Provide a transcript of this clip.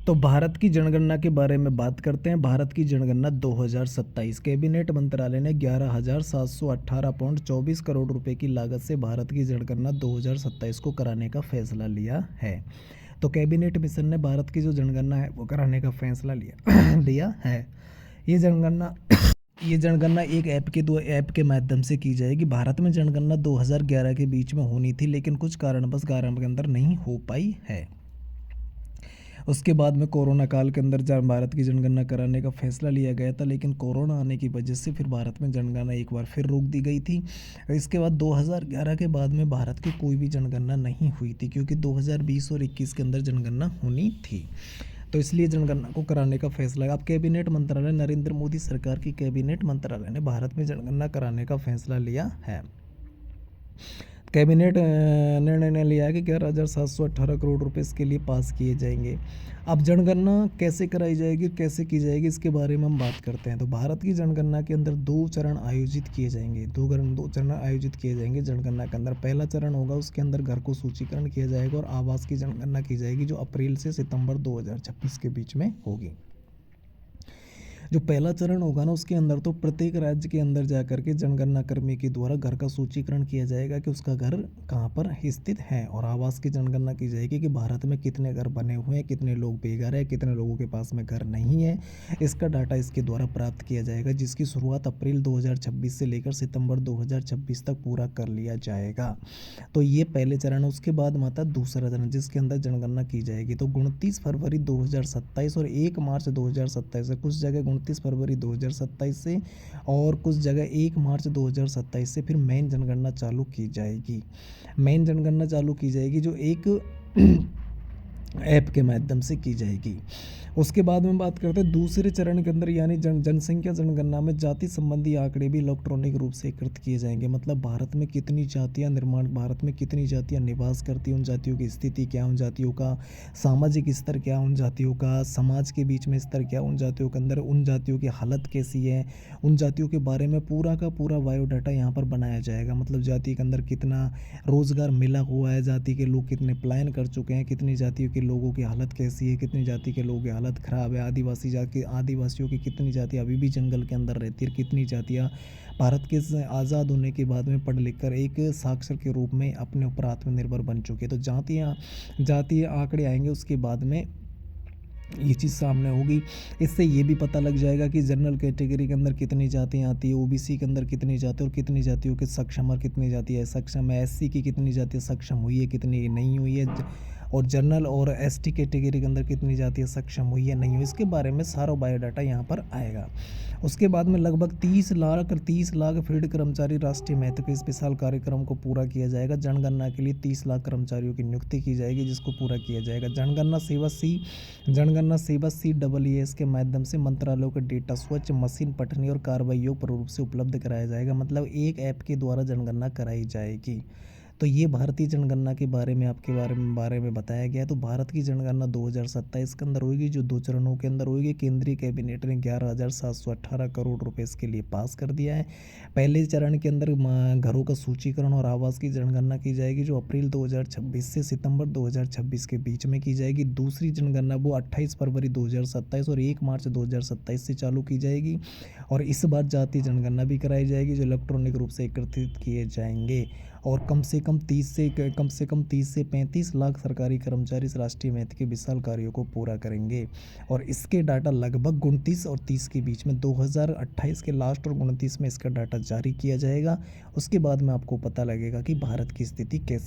तो भारत की जनगणना के बारे में बात करते हैं। भारत की जनगणना 2027 कैबिनेट मंत्रालय ने 11,718.24 करोड़ रुपए की लागत से भारत की जनगणना 2027 को कराने का फैसला लिया है। तो कैबिनेट मिशन ने भारत की जो जनगणना है वो कराने का फैसला लिया लिया है। ये जनगणना ये जनगणना एक ऐप के माध्यम से की जाएगी। भारत में जनगणना 2011 के बीच में होनी थी, लेकिन कुछ कारणवश गारंटी के अंदर नहीं हो पाई है। उसके बाद में कोरोना काल के अंदर भारत की जनगणना कराने का फैसला लिया गया था, लेकिन कोरोना आने की वजह से फिर भारत में जनगणना एक बार फिर रोक दी गई थी। इसके बाद 2011 के बाद में भारत की कोई भी जनगणना नहीं हुई थी, क्योंकि 2020 और 21 के अंदर जनगणना होनी थी। तो इसलिए जनगणना को कराने का फैसला। अब कैबिनेट मंत्रालय, नरेंद्र मोदी सरकार की कैबिनेट मंत्रालय ने भारत में जनगणना कराने का फैसला लिया है। कैबिनेट निर्णय ने लिया है कि 11,718 करोड़ रुपए इसके लिए पास किए जाएंगे। अब जनगणना कैसे कराई जाएगी, कैसे की जाएगी, इसके बारे में हम बात करते हैं। तो भारत की जनगणना के अंदर दो चरण आयोजित किए जाएंगे। दो चरण आयोजित किए जाएंगे जनगणना के अंदर। पहला चरण होगा, उसके अंदर घर को सूचीकरण किया जाएगा और आवास की जनगणना की जाएगी, जो अप्रैल से सितंबर 2026 के बीच में होगी। जो पहला चरण होगा ना, उसके अंदर तो प्रत्येक राज्य के अंदर जाकर के जनगणना कर्मी के द्वारा घर का सूचीकरण किया जाएगा कि उसका घर कहाँ पर स्थित है, और आवास की जनगणना की जाएगी कि भारत में कितने घर बने हुए हैं, कितने लोग बेघर हैं, कितने लोगों के पास में घर नहीं है। इसका डाटा इसके द्वारा प्राप्त किया जाएगा, जिसकी शुरुआत अप्रैल 2026 से लेकर सितंबर 2026 तक पूरा कर लिया जाएगा। तो ये पहले चरण है। उसके बाद माता दूसरा चरण, जिसके अंदर जनगणना की जाएगी। तो 29 फरवरी 2027 और 1 मार्च 2027 से, कुछ जगह 29 फरवरी 2027 से और कुछ जगह 1 मार्च 2027 से फिर मेन जनगणना चालू की जाएगी। मेन जनगणना चालू की जाएगी, जो एक ऐप के माध्यम से की जाएगी। उसके बाद में बात करते हैं दूसरे चरण के अंदर, यानी जनसंख्या जनगणना में जाति संबंधी आंकड़े भी इलेक्ट्रॉनिक रूप से एकत्रित किए जाएंगे। मतलब भारत में कितनी जातियां भारत में कितनी जातियां निवास करती हैं, उन जातियों की स्थिति क्या, उन जातियों का सामाजिक स्तर क्या, उन जातियों का समाज के बीच में स्तर क्या, उन जातियों के अंदर उन जातियों की हालत कैसी है, उन जातियों के बारे में पूरा का पूरा बायोडाटा यहाँ पर बनाया जाएगा। मतलब जाति के अंदर कितना रोजगार मिला हुआ है, जाति के लोग कितने पलायन कर चुके हैं, कितनी जातियों के लोगों की हालत कैसी है, कितनी जाति के लोगों की हालत खराब है, आदिवासियों की कितनी जातियाँ अभी भी जंगल के अंदर रहती है, कितनी जातियाँ भारत के आज़ाद होने के बाद में पढ़ लिख कर एक साक्षर के रूप में अपने ऊपर आत्मनिर्भर बन चुके। तो जातीय आंकड़े आएंगे, उसके बाद में ये चीज़ सामने होगी। इससे ये भी पता लग जाएगा कि जनरल कैटेगरी के अंदर कितनी जातियाँ आती है, ओबीसी के अंदर कितनी जाति और कितनी जातियों के सक्षम और कितनी जाति है सक्षम है, एससी की कितनी जातियाँ सक्षम हुई है, कितनी नहीं हुई है, और जनरल और एसटी कैटेगरी के अंदर कितनी जातियाँ सक्षम हुई है नहीं हुई, इसके बारे में सारा बायोडाटा यहाँ पर आएगा। उसके बाद में लगभग 30 लाख फील्ड कर्मचारी राष्ट्रीय महत्व के इस विशाल कार्यक्रम को पूरा किया जाएगा। जनगणना के लिए 30 लाख कर्मचारियों की नियुक्ति की जाएगी, जिसको पूरा किया जाएगा। जनगणना सेवा CEES के माध्यम से मंत्रालयों का डेटा स्वच्छ, मशीन पठनीय और कार्रवाई योग्य रूप से उपलब्ध कराया जाएगा। मतलब एक ऐप के द्वारा जनगणना कराई जाएगी। तो ये भारतीय जनगणना के बारे में आपके बारे में बताया गया है। तो भारत की जनगणना 2027 के अंदर होगी, जो 2 चरणों के अंदर होगी। केंद्रीय कैबिनेट ने 11,718 करोड़ रुपए इसके लिए पास कर दिया है। पहले चरण के अंदर घरों का सूचीकरण और आवास की जनगणना की जाएगी, जो अप्रैल 2026 से सितंबर 2026 के बीच में की जाएगी। दूसरी जनगणना वो 28 फरवरी 2027 और 1 मार्च 2027 से चालू की जाएगी। और इस बार जातीय जनगणना भी कराई जाएगी, जो इलेक्ट्रॉनिक रूप से एकत्रित किए जाएंगे। और कम से कम 30 से 35 लाख सरकारी कर्मचारी इस राष्ट्रीय महत्व के विशाल कार्यों को पूरा करेंगे। और इसके डाटा लगभग 29 और 30 के बीच में 2028 के लास्ट और 29 में इसका डाटा जारी किया जाएगा। उसके बाद में आपको पता लगेगा कि भारत की स्थिति कैसी